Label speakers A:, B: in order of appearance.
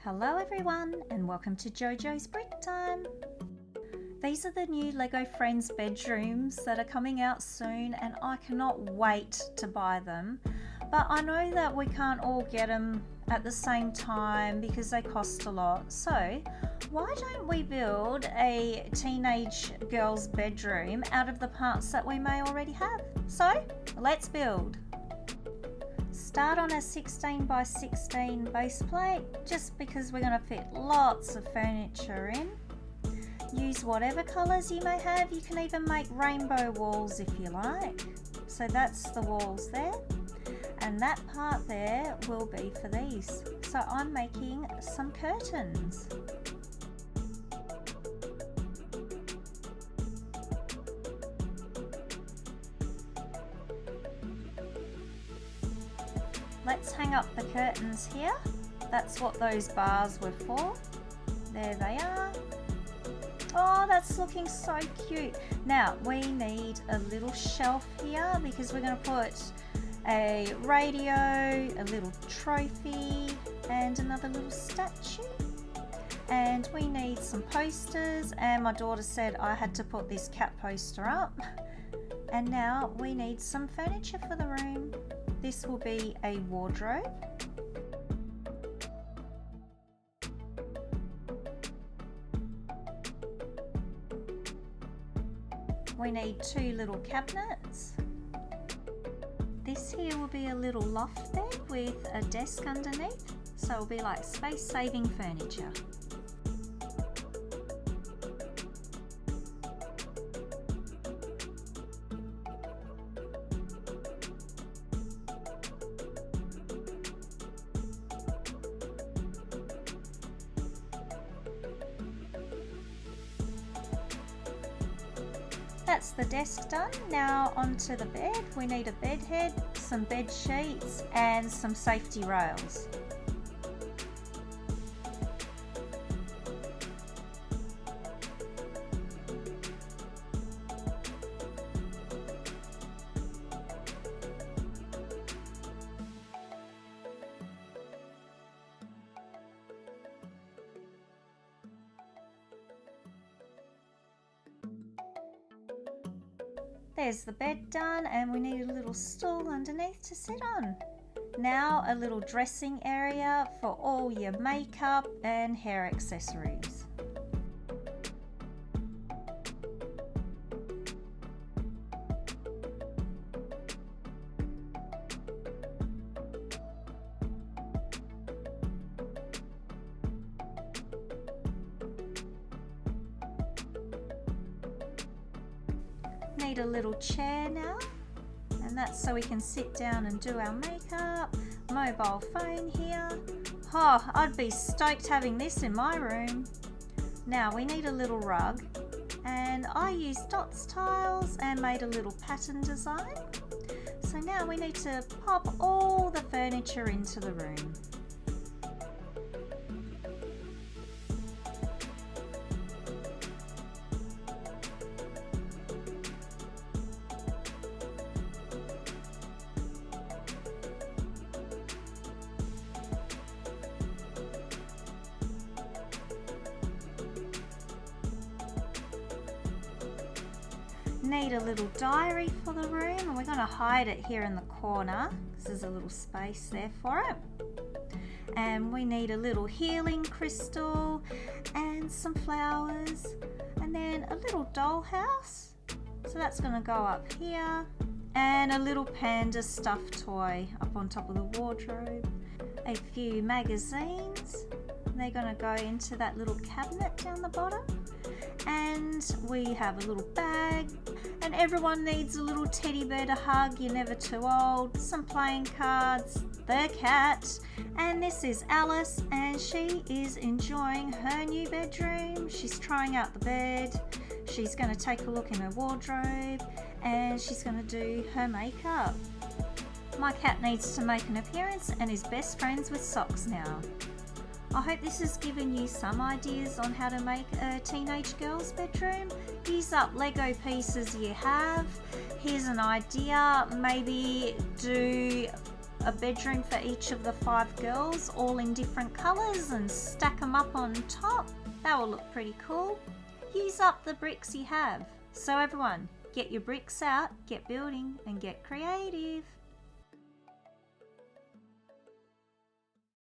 A: Hello everyone and welcome to JoJo's Brick Time. These are the new Lego Friends bedrooms that are coming out soon and I cannot wait to buy them. But I know that we can't all get them at the same time because they cost a lot. So why don't we build a teenage girl's bedroom out of the parts that we may already have? So let's build. Start on a 16 by 16 base plate just because we're going to fit lots of furniture in. Use whatever colours you may have. You can even make rainbow walls if you like. So that's the walls there. And that part there will be for these. So I'm making some curtains. Let's hang up the curtains here. That's what those bars were for. There they are. Oh, that's looking so cute. Now we need a little shelf here because we're going to put a radio, a little trophy and another little statue. And we need some posters, and my daughter said I had to put this cat poster up. And now we need some furniture for the room. This will be a wardrobe. We need two little cabinets. This here will be a little loft bed with a desk underneath, so it'll be like space-saving furniture. That's the desk done. Now onto the bed. We need a bed head, some bed sheets and some safety rails. There's the bed done and we need a little stool underneath to sit on. Now a little dressing area for all your makeup and hair accessories. Need a little chair now, and that's so we can sit down and do our makeup. Mobile phone here. Oh, I'd be stoked having this in my room. Now we need a little rug, and I used dots tiles and made a little pattern design. So now we need to pop all the furniture into the room. Need a little diary for the room, and we're going to hide it here in the corner because there's a little space there for it. And we need a little healing crystal and some flowers, and then a little dollhouse, so that's going to go up here, and a little panda stuffed toy up on top of the wardrobe. A few magazines, they're going to go into that little cabinet down the bottom. And we have a little bag, and everyone needs a little teddy bear to hug. You're never too old. Some playing cards, the cat, and this is Alice, and she is enjoying her new bedroom. She's trying out the bed. She's going to take a look in her wardrobe, and she's going to do her makeup. My cat needs to make an appearance and is best friends with socks now. I hope this has given you some ideas on how to make a teenage girl's bedroom. Use up Lego pieces you have. Here's an idea, maybe do a bedroom for each of the 5 girls, all in different colours, and stack them up on top. That will look pretty cool. Use up the bricks you have. So everyone, get your bricks out, get building, and get creative.